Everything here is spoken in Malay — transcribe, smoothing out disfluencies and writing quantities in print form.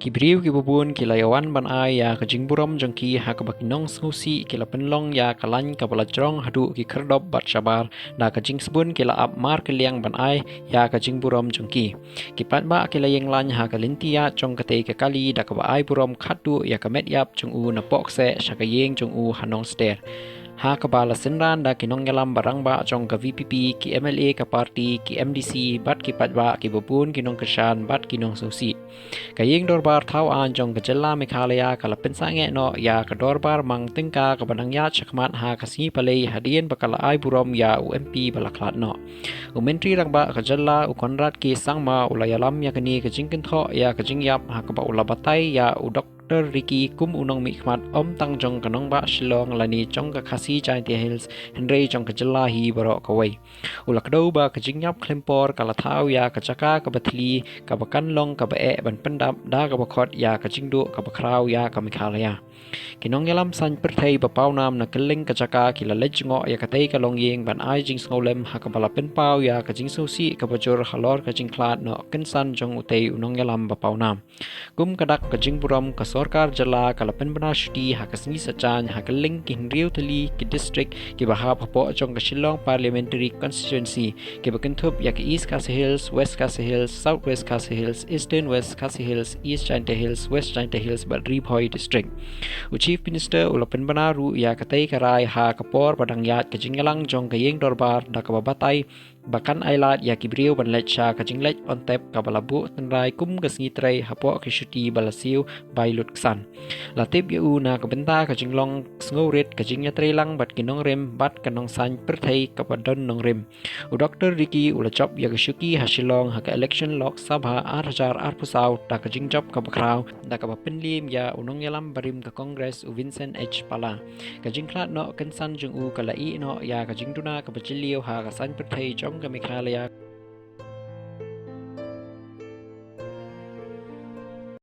Kibriu kibubun kilayawan ban ai ya kajing buram jongki ha kabakinong snusi kila penlong ya kalan kabalajrong hadu ki kerdop bat sabar da kajing sebun kila ap mar kiliang ban ai ya kajing buram jongki kipat ba kila yeng lan ha kalintia jong kate ke kali da kaba ai buram khatu ya kamet yap jong u na pok se shakayeng jong u hanong ster ha kabala senran da kinong yalam barang ba jong ka VPP ki MLA ka party ki MDC bat kipat ba ki bubun kinong keshan bat kinong susi kaying dorbar thau an jong ka jylla Meghalaya kala pensange no ya ka dorbar mang tingka ka banang ya chakmat ha kasi palei hadien bakala ai burom ya UMP balaklat no umentri rangba ka jylla u konrad ki sangma ulayalam ya kani ka jingkin tho ya ka jingyap ha ka ba ulabatai ya u Dr. Ricky kum unong mikmat om tang jong kanong ba Shillong lani jong ka khasi Jaintia Hills Henry jong ka jylla hi barok kawai ulak do ba ka jingyap klempor kala thau ya ka chaka ka bathli ka bakan long ka ba e ban pendap da ka bakhot ya ka jingduh ka khraw ya ka Meghalaya kinong yalam san perthei ba pawnam na keling ka chaka kila lejngo ya ka tei ka long yeng ban ai jing snolem ha ka bala pen pau ya ka jing sosi ka bajur halor ka jing klat no kensan jong utei unong yalam ba pawnam kum kadak ka jing buram ka sorkar jylla kala pen bana shuti ha ka sni sachan ha ka ling ki hinriu tali ki district ki baha phapo jong ka Shillong parliamentary constituency ki bakinthup ya ka East Khasi Hills West Khasi Hills South West Khasi Hills Eastern West Khasi Hills East Jaintia Hills West Jaintia Hills bat Ribhoi district Chief Minister ulapen banaru ya katay karay ha kapor padang yat kajingalang jong kayeng dorbar da kababatay bakan ailat ya kibriu banlet sha kajinglet on tap kabalabu tenrai kum gasngitray hapo kishuti balasiu bailut ksan latip ya una kabenta kajinglong sngorit kajingyatray lang bat kinong rim bat kanong san perthai kapadon nong rim u Dr. Ricky ulachop ya kashuki hasilong ha ka election lok sabha 8,000 arpusaw da kajingjob kabakraw da kabapenlim ya unong yalam barim ka Congress u Vincent H. Pala kajingklat no kensan jung u kalai no ya kajingduna kabachiliu ha kasan perthai jong ka Meghalaya